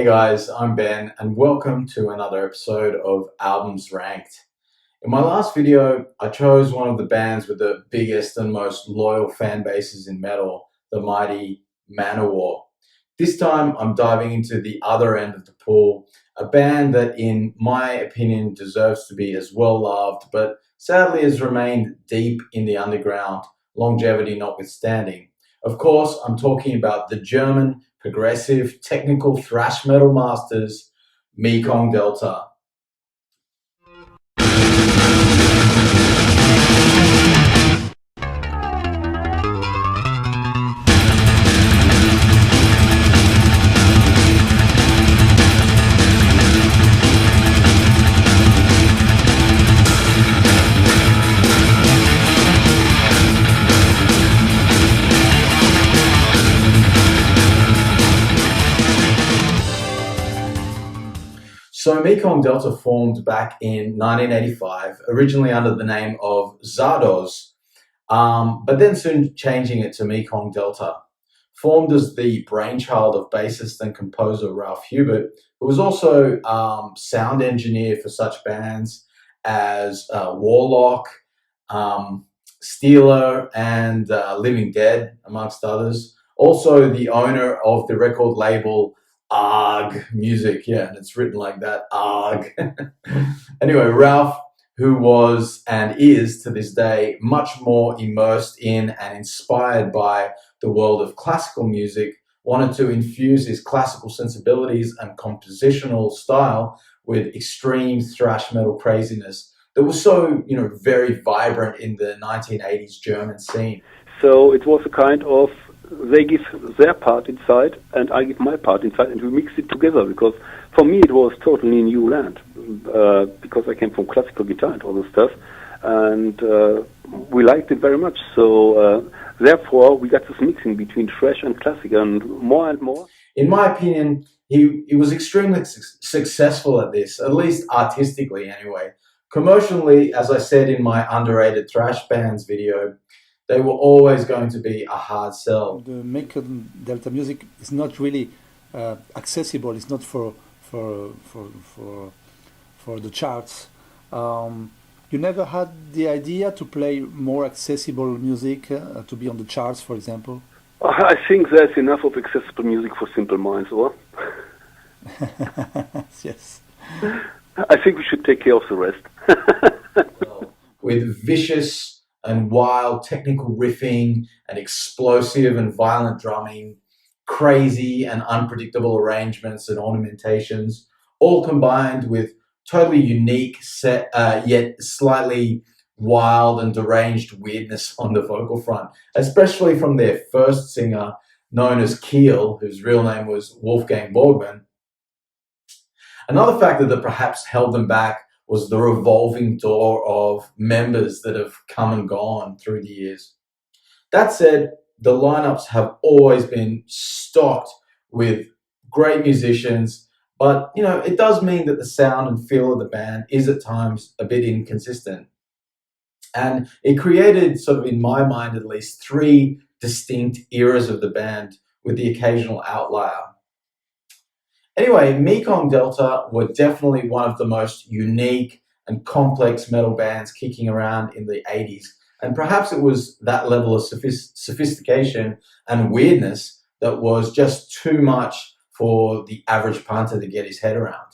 guys, I'm Ben and welcome to another episode of Albums Ranked. In my last video, I chose one of the bands with the biggest and most loyal fan bases in metal, the mighty Manowar. This time, I'm diving into the other end of the pool, a band that, in my opinion, deserves to be as well loved, but sadly has remained deep in the underground, longevity notwithstanding. Of course, I'm talking about the German progressive technical thrash metal masters, Mekong Delta. So Mekong Delta formed back in 1985, originally under the name of Zardoz, but then soon changing it to Mekong Delta. Formed as the brainchild of bassist and composer Ralf Hubert, who was also sound engineer for such bands as Warlock, Steeler, and Living Dead, amongst others. Also the owner of the record label ARG Music, yeah, and it's written like that, ARG. Anyway, Ralph, who was and is to this day much more immersed in and inspired by the world of classical music, wanted to infuse his classical sensibilities and compositional style with extreme thrash metal craziness that was so, very vibrant in the 1980s German scene. So it was a kind of, they give their part inside and I give my part inside and we mix it together, because for me it was totally new land, because I came from classical guitar and all this stuff, and we liked it very much. So therefore we got this mixing between thrash and classic, and more. In my opinion, he was extremely successful at this, at least artistically anyway. Commercially, as I said in my underrated thrash bands video, they were always going to be a hard sell. The Mekong Delta music is not really accessible. It's not for the charts. You never had the idea to play more accessible music, to be on the charts, for example? I think there's enough of accessible music for simple minds, or? Yes. I think we should take care of the rest. With vicious and wild technical riffing and explosive and violent drumming, crazy and unpredictable arrangements and ornamentations, all combined with totally unique yet slightly wild and deranged weirdness on the vocal front, especially from their first singer, known as Keel, whose real name was Wolfgang Borgmann. Another factor that perhaps held them back was the revolving door of members that have come and gone through the years. That said, the lineups have always been stocked with great musicians, but it does mean that the sound and feel of the band is at times a bit inconsistent. And it created, sort of in my mind at least, three distinct eras of the band, with the occasional outlier. Anyway, Mekong Delta were definitely one of the most unique and complex metal bands kicking around in the 80s. And perhaps it was that level of sophistication and weirdness that was just too much for the average punter to get his head around.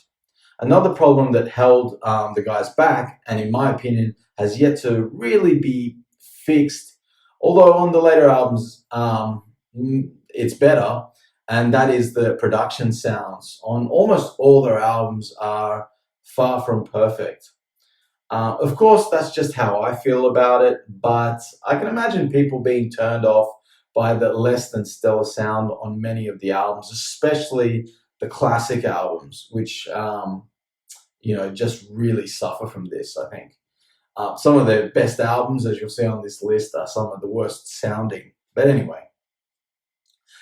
Another problem that held the guys back, and in my opinion, has yet to really be fixed, although on the later albums it's better, and that is the production sounds on almost all their albums are far from perfect. Of course, that's just how I feel about it, but I can imagine people being turned off by the less than stellar sound on many of the albums, especially the classic albums, which, just really suffer from this, I think. Some of their best albums, as you'll see on this list, are some of the worst sounding. But anyway.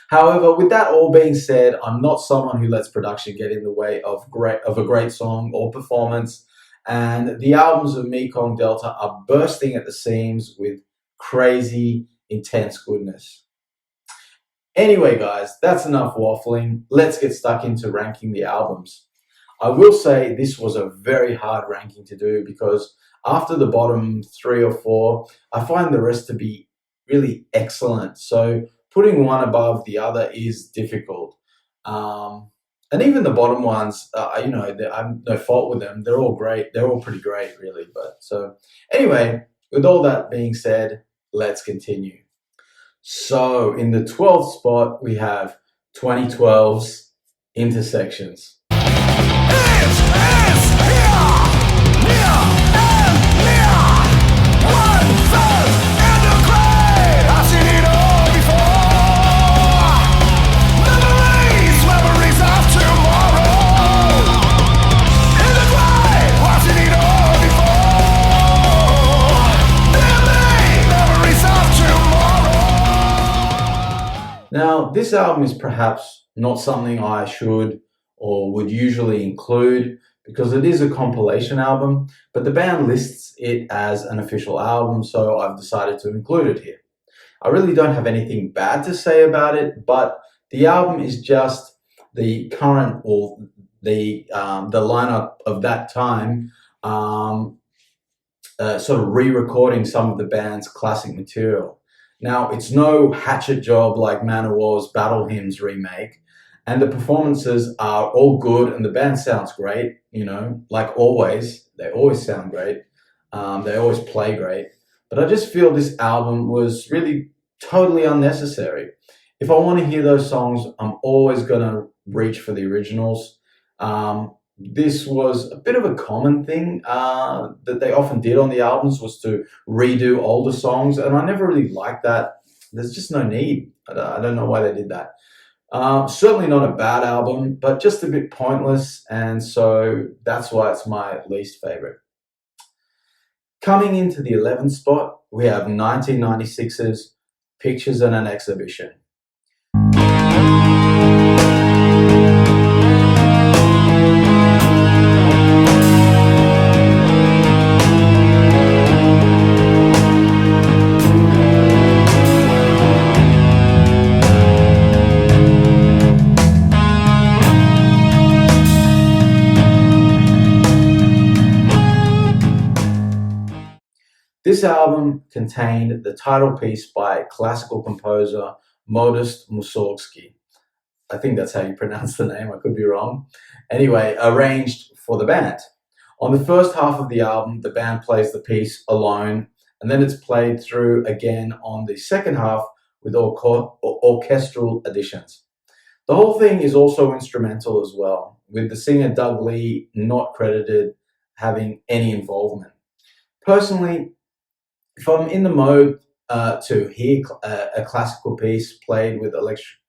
However, with that all being said, I'm not someone who lets production get in the way of a great song or performance, and the albums of Mekong Delta are bursting at the seams with crazy, intense goodness. Anyway, guys, that's enough waffling. Let's get stuck into ranking the albums. I will say this was a very hard ranking to do because after the bottom three or four, I find the rest to be really excellent. So putting one above the other is difficult. Um, and even the bottom ones, I'm no fault with them. They're all great. They're all pretty great, really. But so anyway, with all that being said, let's continue. So in the 12th spot, we have 2012's Intersections. Now, this album is perhaps not something I should or would usually include because it is a compilation album, but the band lists it as an official album, so I've decided to include it here. I really don't have anything bad to say about it, but the album is just the current or the lineup of that time, sort of re-recording some of the band's classic material. Now, it's no hatchet job like Manowar's Battle Hymns remake, and the performances are all good, and the band sounds great, like always. They always sound great. They always play great. But I just feel this album was really totally unnecessary. If I want to hear those songs, I'm always going to reach for the originals. This was a bit of a common thing that they often did on the albums was to redo older songs, and I never really liked that. There's just no need. I don't know why they did that. Certainly not a bad album, but just a bit pointless, and so that's why it's my least favorite. Coming into the 11th spot, we have 1996's Pictures and an Exhibition. This album contained the title piece by classical composer Modest Mussorgsky. I think that's how you pronounce the name, I could be wrong. Anyway, arranged for the band. On the first half of the album, the band plays the piece alone, and then it's played through again on the second half with orchestral additions. The whole thing is also instrumental as well, with the singer Doug Lee not credited having any involvement. Personally, if I'm in the mode to hear a classical piece played with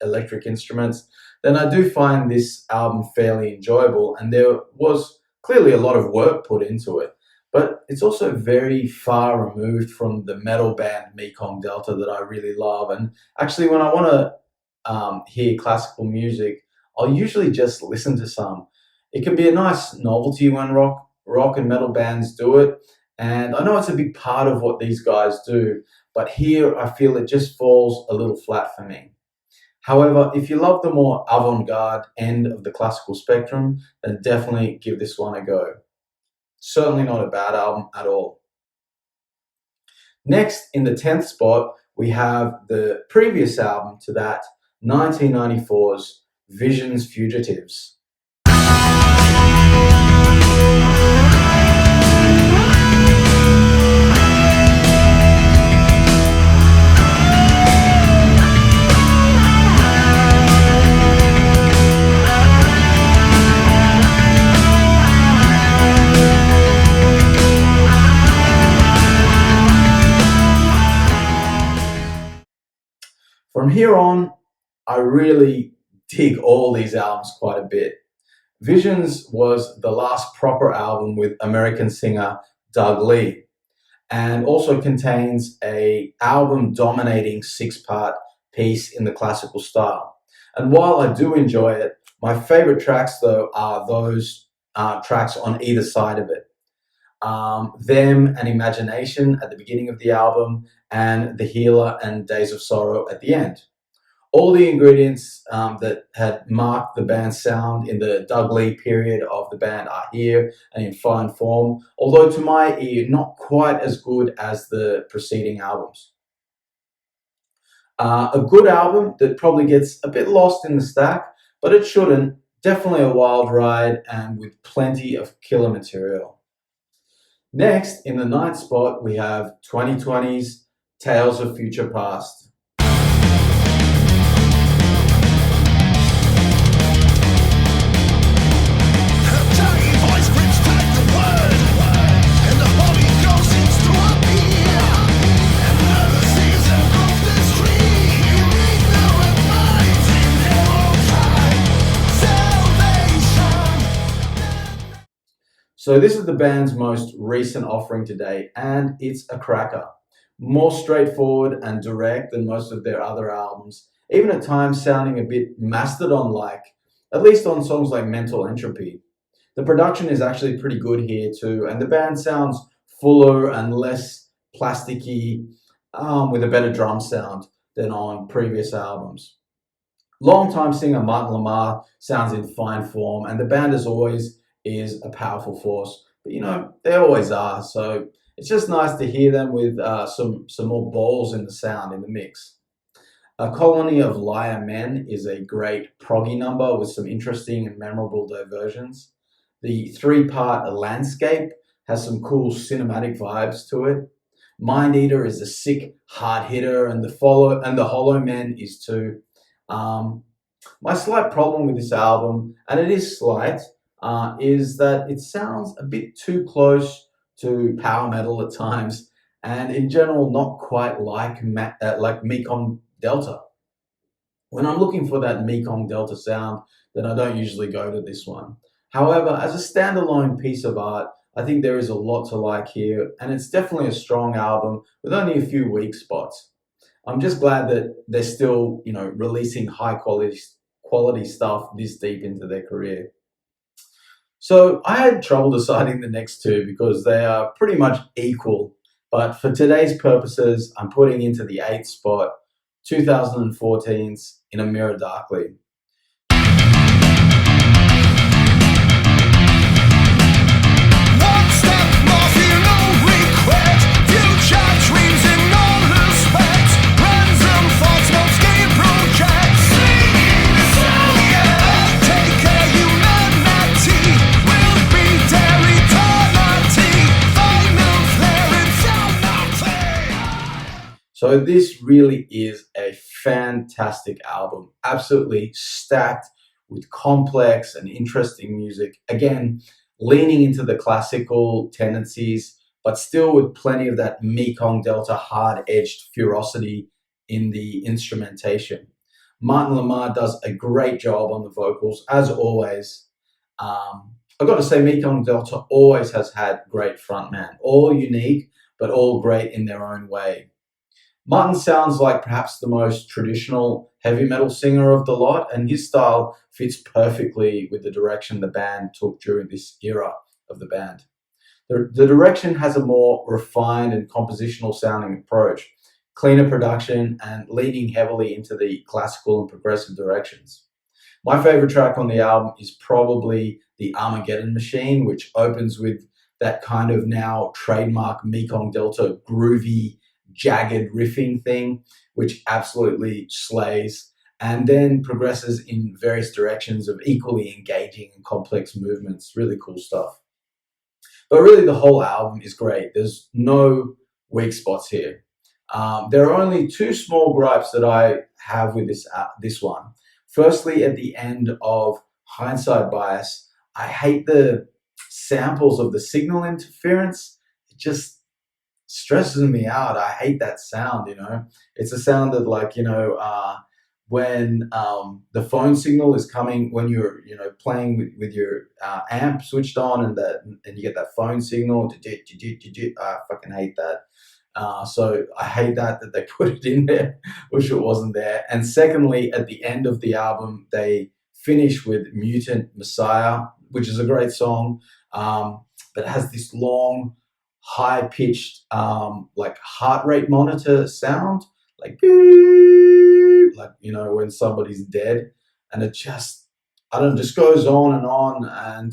electric instruments, then I do find this album fairly enjoyable, and there was clearly a lot of work put into it. But it's also very far removed from the metal band Mekong Delta that I really love. And actually, when I want to hear classical music, I'll usually just listen to some. It can be a nice novelty when rock and metal bands do it. And I know it's a big part of what these guys do, but here I feel it just falls a little flat for me. However, if you love the more avant-garde end of the classical spectrum, then definitely give this one a go. Certainly not a bad album at all. Next, in the 10th spot, we have the previous album to that, 1994's Visions Fugitives. From here on, I really dig all these albums quite a bit. Visions was the last proper album with American singer Doug Lee, and also contains an album-dominating six-part piece in the classical style. And while I do enjoy it, my favorite tracks, though, are those tracks on either side of it. Them and Imagination at the beginning of the album, and The Healer and Days of Sorrow at the end. All the ingredients that had marked the band's sound in the Doug Lee period of the band are here and in fine form, although to my ear, not quite as good as the preceding albums. A good album that probably gets a bit lost in the stack, but it shouldn't. Definitely a wild ride and with plenty of killer material. Next, in the ninth spot, we have 2020's Tales of Future Past. So this is the band's most recent offering to date, and it's a cracker. More straightforward and direct than most of their other albums, even at times sounding a bit Mastodon-like, at least on songs like Mental Entropy. The production is actually pretty good here too, and the band sounds fuller and less plasticky, with a better drum sound than on previous albums. Longtime singer Martin Lamar sounds in fine form, and the band, as always, is a powerful force. But they always are. So it's just nice to hear them with some more balls in the sound in the mix. A Colony of Liar Men is a great proggy number with some interesting and memorable diversions. The three-part Landscape has some cool cinematic vibes to it. Mind Eater is a sick hard hitter, and the Hollow Men is too. My slight problem with this album, and it is slight, is that it sounds a bit too close to power metal at times, and in general, not quite like Mekong Delta. When I'm looking for that Mekong Delta sound, then I don't usually go to this one. However, as a standalone piece of art, I think there is a lot to like here, and it's definitely a strong album with only a few weak spots. I'm just glad that they're still, releasing high quality stuff this deep into their career. So I had trouble deciding the next two because they are pretty much equal. But for today's purposes, I'm putting into the eighth spot 2014's In a Mirror Darkly. So this really is a fantastic album, absolutely stacked with complex and interesting music. Again, leaning into the classical tendencies, but still with plenty of that Mekong Delta hard-edged ferocity in the instrumentation. Martin Lamar does a great job on the vocals, as always. I've got to say, Mekong Delta always has had great frontmen, all unique, but all great in their own way. Martin sounds like perhaps the most traditional heavy metal singer of the lot, and his style fits perfectly with the direction the band took during this era of the band. The direction has a more refined and compositional sounding approach, cleaner production, and leaning heavily into the classical and progressive directions. My favorite track on the album is probably The Armageddon Machine, which opens with that kind of now trademark Mekong Delta groovy, jagged riffing thing, which absolutely slays, and then progresses in various directions of equally engaging and complex movements. Really cool stuff. But really, the whole album is great. There's no weak spots here. There are only two small gripes that I have with this one. Firstly, at the end of Hindsight Bias, I hate the samples of the signal interference. It just stresses me out. I hate that sound, It's a sound that when the phone signal is coming, when you're, playing with your amp switched on and you get that phone signal, I fucking hate that. So I hate that they put it in there, wish it wasn't there. And secondly, at the end of the album, they finish with Mutant Messiah, which is a great song, but it has this long, high-pitched, heart rate monitor sound, like beep, tribute, like, when somebody's dead, and it just, I don't know, just goes on, and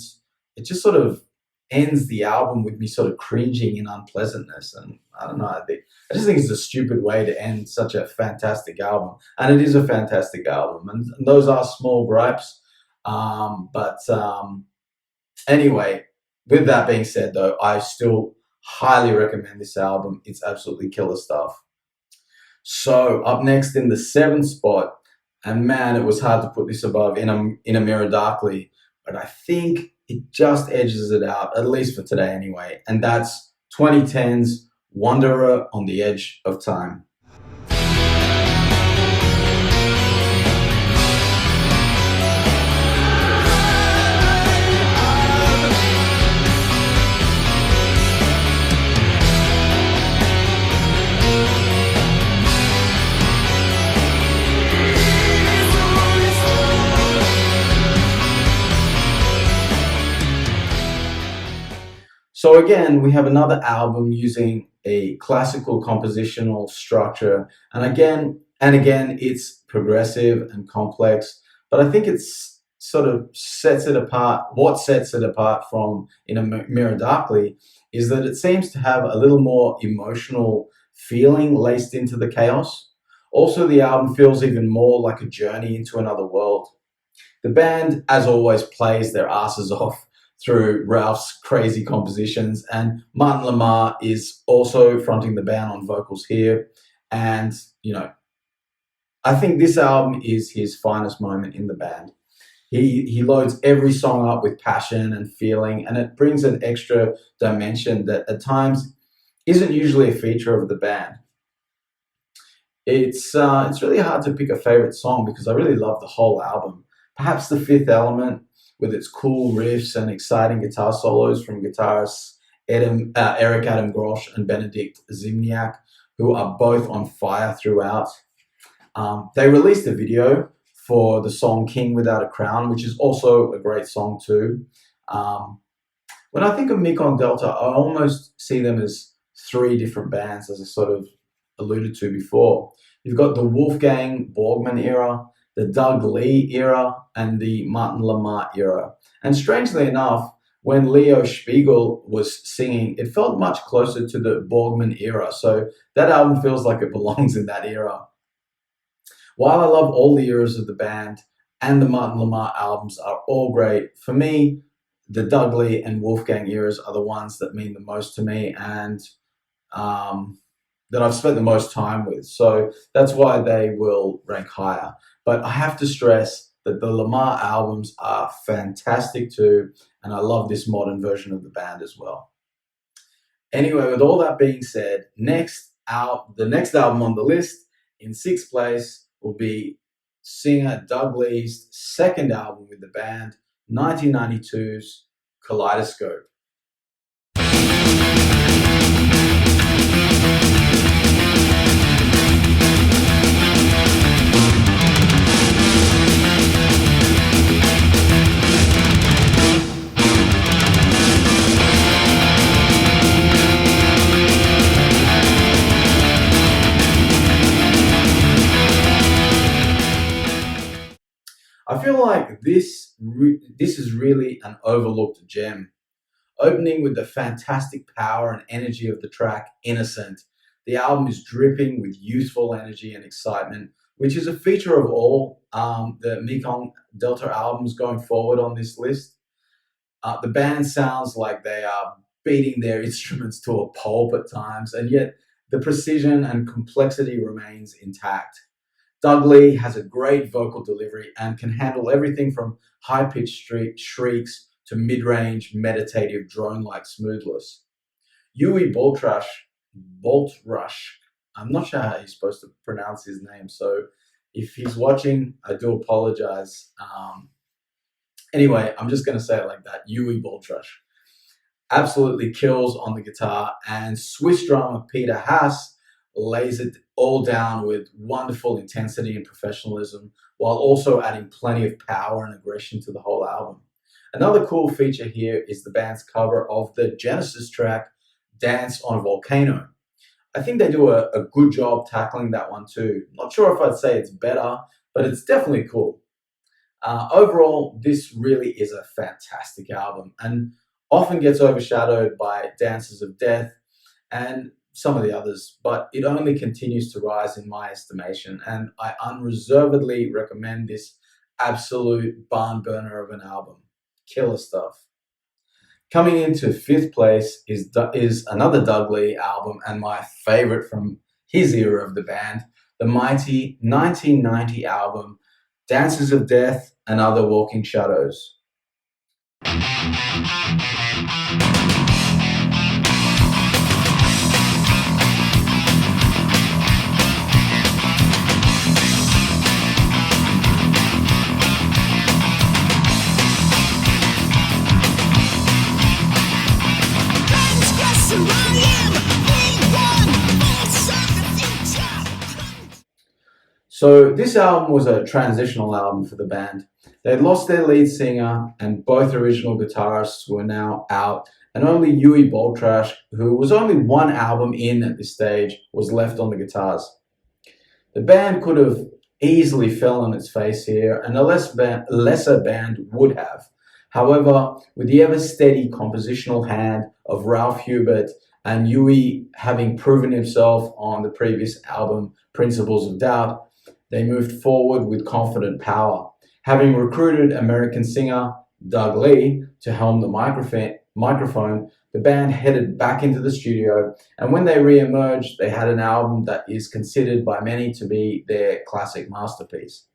it just sort of ends the album with me sort of cringing in unpleasantness. And I don't know, I just think it's a stupid way to end such a fantastic album, and it is a fantastic album, and those are small gripes. But anyway, with that being said, though, I still highly recommend this album. It's absolutely killer stuff. So up next in the seventh spot, and man, it was hard to put this above In a Mirror Darkly, but I think it just edges it out, at least for today anyway, and that's 2010's Wanderer on the Edge of Time. So again, we have another album using a classical compositional structure, and again, it's progressive and complex. But I think it's sort of sets it apart. What sets it apart from In a Mirror Darkly is that it seems to have a little more emotional feeling laced into the chaos. Also, the album feels even more like a journey into another world. The band, as always, plays their asses off through Ralph's crazy compositions, and Martin Lamar is also fronting the band on vocals here. And, I think this album is his finest moment in the band. He loads every song up with passion and feeling, and it brings an extra dimension that at times isn't usually a feature of the band. It's really hard to pick a favorite song because I really love the whole album. Perhaps The Fifth Element, with its cool riffs and exciting guitar solos from guitarists Eric Adam Grosch and Benedikt Zimniak, who are both on fire throughout. They released a video for the song King Without a Crown, which is also a great song too. When I think of Mekong Delta, I almost see them as three different bands, as I sort of alluded to before. You've got the Wolfgang Borgman era, the Doug Lee era, and the Martin Lamar era. And strangely enough, when Leo Spiegel was singing, it felt much closer to the Borgman era. So that album feels like it belongs in that era. While I love all the eras of the band, and the Martin Lamar albums are all great, for me, the Doug Lee and Wolfgang eras are the ones that mean the most to me, and that I've spent the most time with. So that's why they will rank higher. But I have to stress that the Lamar albums are fantastic too, and I love this modern version of the band as well. Anyway, with all that being said, the next album on the list, in sixth place, will be singer Doug Lee's second album with the band, 1992's Kaleidoscope. I feel like this is really an overlooked gem. Opening with the fantastic power and energy of the track Innocent, the album is dripping with youthful energy and excitement, which is a feature of all the Mekong Delta albums going forward on this list. The band sounds like they are beating their instruments to a pulp at times, and yet the precision and complexity remains intact. Doug Lee has a great vocal delivery and can handle everything from high-pitched shrieks to mid-range, meditative, drone-like smoothness. Yui Boltrush, I'm not sure how you're supposed to pronounce his name, so if he's watching, I do apologize. Anyway, I'm just going to say it like that, Yui Boltrush. Absolutely kills on the guitar, and Swiss drummer Peter Haas lays it all down with wonderful intensity and professionalism, while also adding plenty of power and aggression to the whole album. Another cool feature here is the band's cover of the Genesis track Dance on a Volcano. I think they do a good job tackling that one too. Not sure if I'd say it's better, but it's definitely cool. Overall, this really is a fantastic album and often gets overshadowed by Dances of Death and some of the others, but it only continues to rise in my estimation, and I unreservedly recommend this absolute barn burner of an album. Killer stuff. Coming into fifth place is another Doug Lee album and my favorite from his era of the band, the mighty 1990 album Dances of Death and Other Walking Shadows. So this album was a transitional album for the band. They'd lost their lead singer and both original guitarists were now out, and only Yui Thrash, who was only one album in at this stage, was left on the guitars. The band could have easily fell on its face here, and a lesser band would have. However, with the ever-steady compositional hand of Ralf Hubert and Yui having proven himself on the previous album, Principles of Doubt, they moved forward with confident power. Having recruited American singer Doug Lee to helm the microphone, the band headed back into the studio, and when they re-emerged, they had an album that is considered by many to be their classic masterpiece.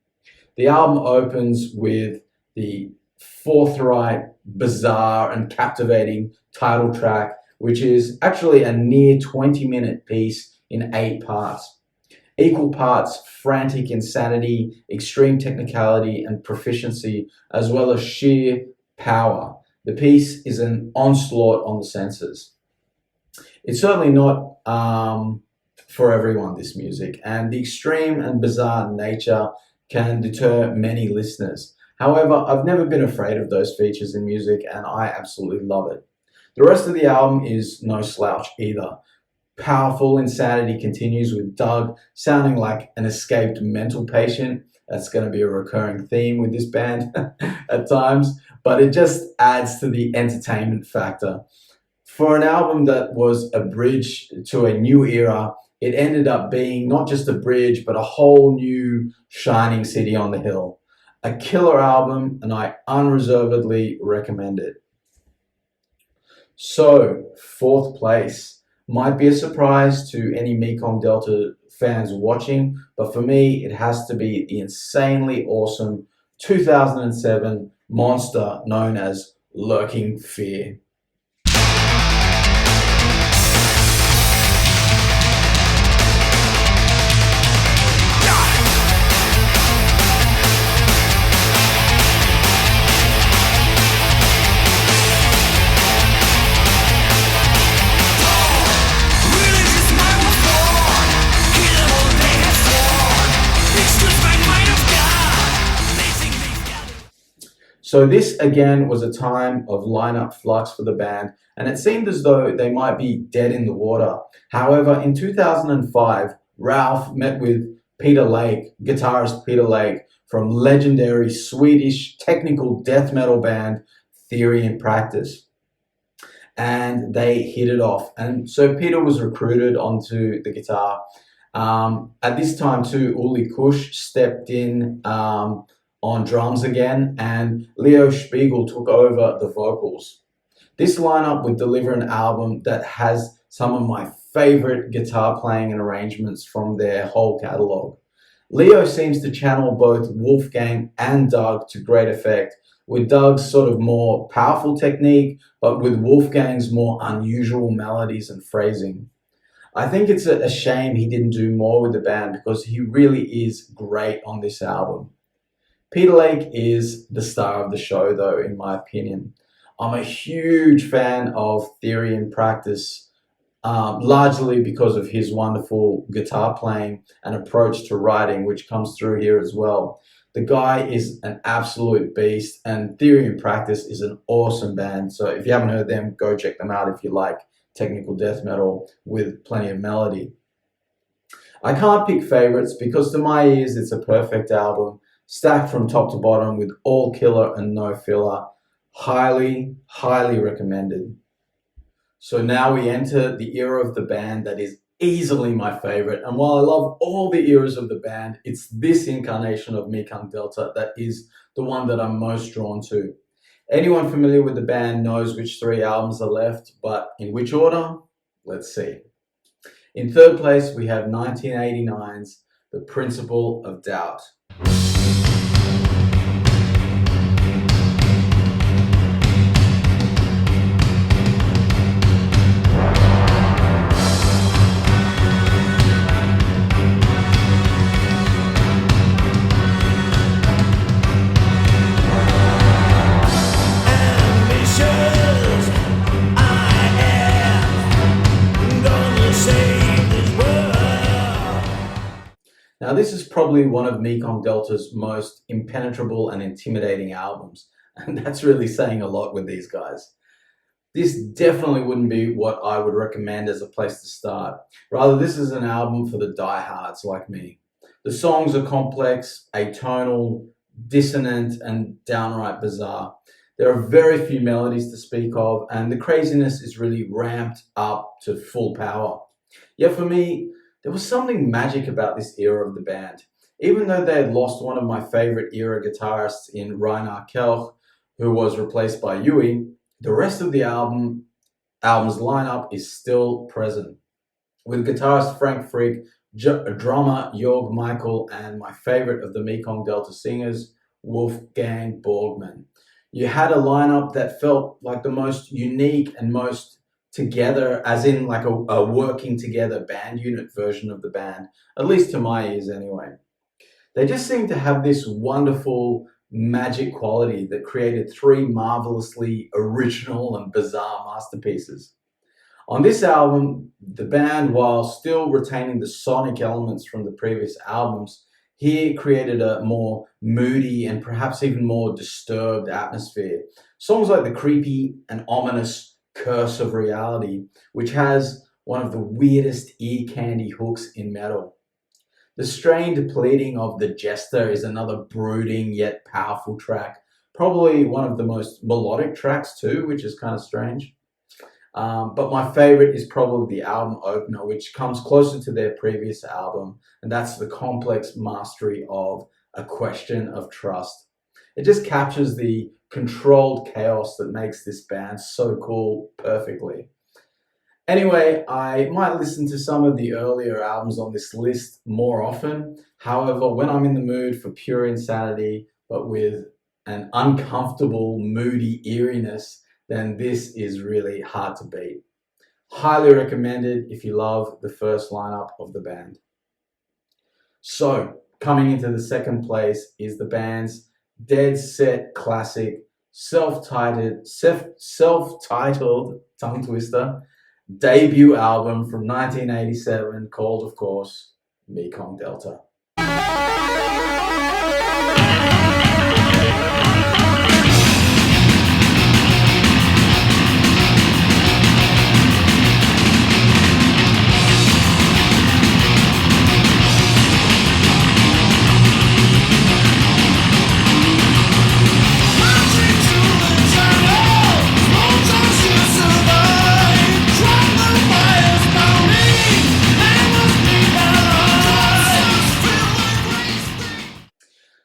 The album opens with the forthright, bizarre, and captivating title track, which is actually a near 20-minute piece in 8 parts. Equal parts frantic insanity, extreme technicality, and proficiency, as well as sheer power. The piece is an onslaught on the senses. It's certainly not for everyone, this music, and the extreme and bizarre nature can deter many listeners. However, I've never been afraid of those features in music, and I absolutely love it. The rest of the album is no slouch either. Powerful insanity continues with Doug sounding like an escaped mental patient. That's going to be a recurring theme with this band at times, but it just adds to the entertainment factor. For an album that was a bridge to a new era, it ended up being not just a bridge, but a whole new shining city on the hill. A killer album, and I unreservedly recommend it. So, fourth place. Might be a surprise to any Mekong Delta fans watching, but for me, it has to be the insanely awesome 2007 monster known as Lurking Fear. So this again was a time of lineup flux for the band, and it seemed as though they might be dead in the water. However, in 2005, Ralf met with guitarist Peter Lake from legendary Swedish technical death metal band Theory and Practice, and they hit it off. And so Peter was recruited onto the guitar. At this time too, Uli Kusch stepped in on drums again, and Leo Spiegel took over the vocals. This lineup would deliver an album that has some of my favorite guitar playing and arrangements from their whole catalog. Leo seems to channel both Wolfgang and Doug to great effect, with Doug's sort of more powerful technique, but with Wolfgang's more unusual melodies and phrasing. I think it's a shame he didn't do more with the band because he really is great on this album. Peter Lake is the star of the show, though, in my opinion. I'm a huge fan of Theory and Practice, largely because of his wonderful guitar playing and approach to writing, which comes through here as well. The guy is an absolute beast, and Theory and Practice is an awesome band. So if you haven't heard them, go check them out if you like technical death metal with plenty of melody. I can't pick favorites because to my ears it's a perfect album, stacked from top to bottom with all killer and no filler. Highly, highly recommended. So now we enter the era of the band that is easily my favorite. And while I love all the eras of the band, it's this incarnation of Mekong Delta that is the one that I'm most drawn to. Anyone familiar with the band knows which 3 albums are left, but in which order? Let's see. In third place, we have 1989's The Principle of Doubt. Now, this is probably one of Mekong Delta's most impenetrable and intimidating albums, and that's really saying a lot with these guys. This definitely wouldn't be what I would recommend as a place to start. Rather, this is an album for the diehards like me. The songs are complex, atonal, dissonant, and downright bizarre. There are very few melodies to speak of, and the craziness is really ramped up to full power. Yet for me, there was something magic about this era of the band. Even though they had lost one of my favorite era guitarists in Reinhard Kelch, who was replaced by Yui, the rest of the album's lineup is still present. With guitarist Frank Frick, drummer Jörg Michael, and my favorite of the Mekong Delta singers, Wolfgang Borgmann. You had a lineup that felt like the most unique and most together, as in like a working together band unit version of the band, at least to my ears anyway. They just seemed to have this wonderful magic quality that created 3 marvelously original and bizarre masterpieces. On this album, the band, while still retaining the sonic elements from the previous albums, here created a more moody and perhaps even more disturbed atmosphere. Songs like the creepy and ominous Curse of Reality, which has one of the weirdest ear candy hooks in metal. The strained pleading of The Jester is another brooding yet powerful track, probably one of the most melodic tracks too, which is kind of strange. But my favorite is probably the album opener, which comes closer to their previous album, and that's the complex mastery of A Question of Trust. It just captures the controlled chaos that makes this band so cool perfectly. Anyway, I might listen to some of the earlier albums on this list more often. However, when I'm in the mood for pure insanity, but with an uncomfortable, moody eeriness, then this is really hard to beat. Highly recommended if you love the first lineup of the band. So, coming into the second place is the band's dead set classic, self-titled tongue twister debut album from 1987 called, of course, Mekong Delta.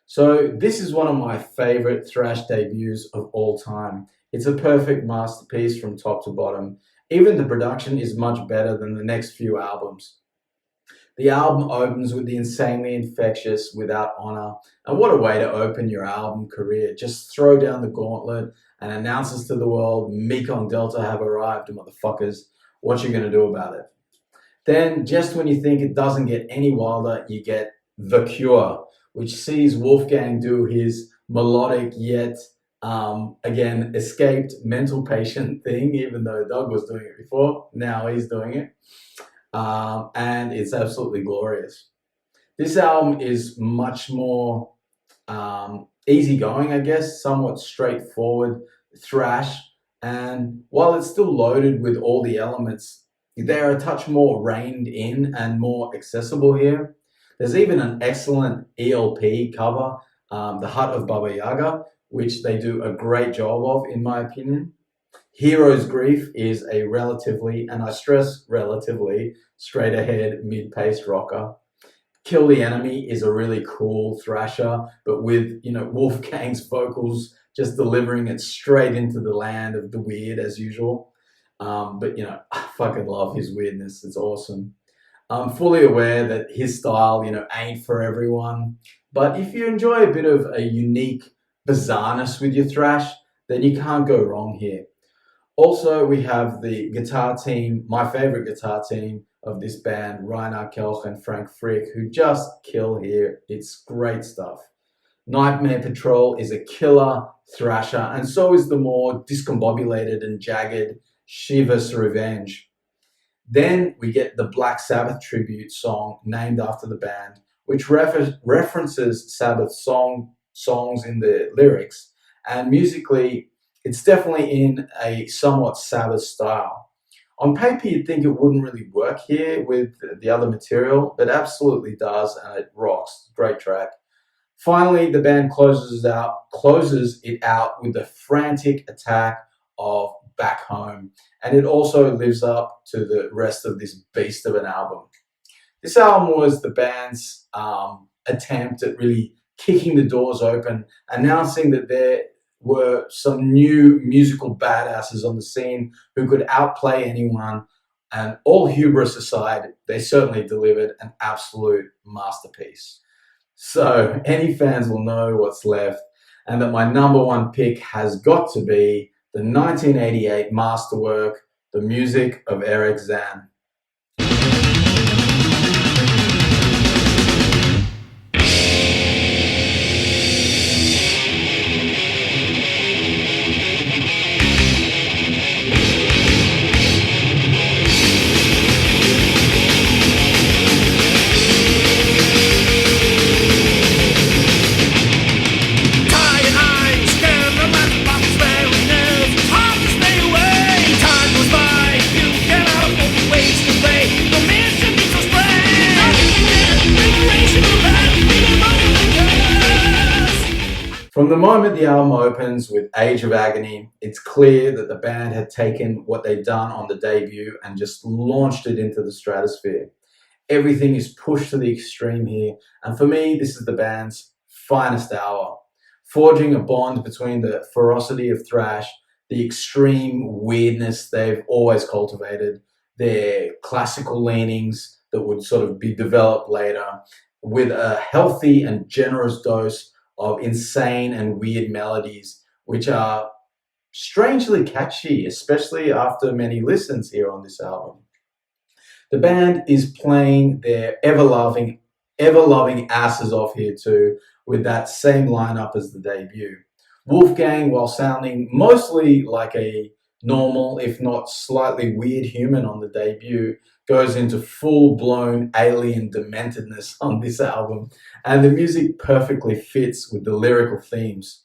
So this is one of my favorite thrash debuts of all time. It's a perfect masterpiece from top to bottom. Even the production is much better than the next few albums. The album opens with the insanely infectious Without Honor, and what a way to open your album career. Just throw down the gauntlet and announces to the world, Mekong Delta have arrived, motherfuckers. What you gonna do about it? Then, just when you think it doesn't get any wilder, you get The Cure, which sees Wolfgang do his melodic yet, again, escaped mental patient thing, even though Doug was doing it before. Now he's doing it. And it's absolutely glorious. This album is much more easygoing, I guess, somewhat straightforward thrash, And while it's still loaded with all the elements, they're a touch more reined in and more accessible here. There's even an excellent ELP cover, The Hut of Baba Yaga, which they do a great job of, in my opinion. Hero's Grief is a relatively, and I stress relatively, straight ahead mid-paced rocker. Kill the Enemy is a really cool thrasher, but with, Wolfgang's vocals just delivering it straight into the land of the weird as usual. But I fucking love his weirdness. It's awesome. I'm fully aware that his style, ain't for everyone. But if you enjoy a bit of a unique bizarreness with your thrash, then you can't go wrong here. Also, we have the guitar team, my favorite guitar team of this band, Rainer Kelch and Frank Frick, who just kill here. It's great stuff. Nightmare Patrol is a killer thrasher, and so is the more discombobulated and jagged Shiva's Revenge. Then we get the Black Sabbath tribute song named after the band, which references Sabbath songs in the lyrics, and musically, it's definitely in a somewhat Sabbath style. On paper, you'd think it wouldn't really work here with the other material, but absolutely does, and it rocks. Great track. Finally, the band closes it out with the frantic attack of Back Home, and it also lives up to the rest of this beast of an album. This album was the band's attempt at really kicking the doors open, announcing that there were some new musical badasses on the scene who could outplay anyone, and all hubris aside, they certainly delivered an absolute masterpiece. So any fans will know what's left, and that my number one pick has got to be the 1988 masterwork, The Music of Eric Zahn. From the moment the album opens with Age of Agony, it's clear that the band had taken what they'd done on the debut and just launched it into the stratosphere. Everything is pushed to the extreme here, and for me, this is the band's finest hour, forging a bond between the ferocity of thrash, the extreme weirdness they've always cultivated, their classical leanings that would sort of be developed later, with a healthy and generous dose of insane and weird melodies, which are strangely catchy, especially after many listens here on this album. The band is playing their ever-loving asses off here too, with that same lineup as the debut. Wolfgang, while sounding mostly like a normal, if not slightly weird human on the debut, goes into full-blown alien dementedness on this album, and the music perfectly fits with the lyrical themes.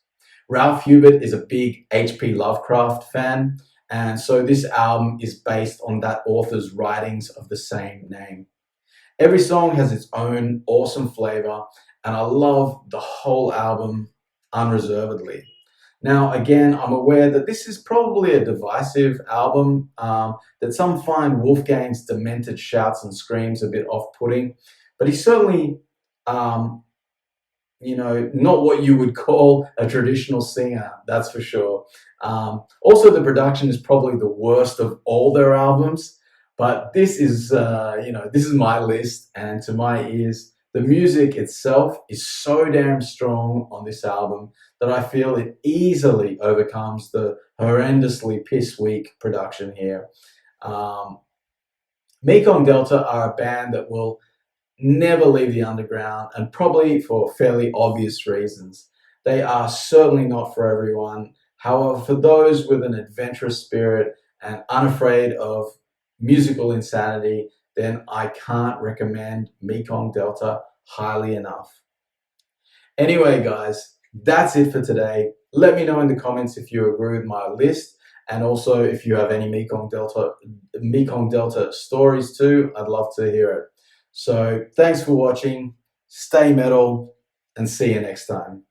Ralf Hubert is a big H.P. Lovecraft fan, and so this album is based on that author's writings of the same name. Every song has its own awesome flavor, and I love the whole album unreservedly. Now, again, I'm aware that this is probably a divisive album, that some find Wolfgang's demented shouts and screams a bit off-putting, but he's certainly, not what you would call a traditional singer, that's for sure. Also, the production is probably the worst of all their albums, but this is my list, and to my ears, the music itself is so damn strong on this album that I feel it easily overcomes the horrendously piss-weak production here. Mekong Delta are a band that will never leave the underground, and probably for fairly obvious reasons. They are certainly not for everyone. However, for those with an adventurous spirit and unafraid of musical insanity, then I can't recommend Mekong Delta highly enough. Anyway, guys, that's it for today. Let me know in the comments if you agree with my list, And also, if you have any Mekong Delta stories too, I'd love to hear it. So thanks for watching. Stay metal, and see you next time.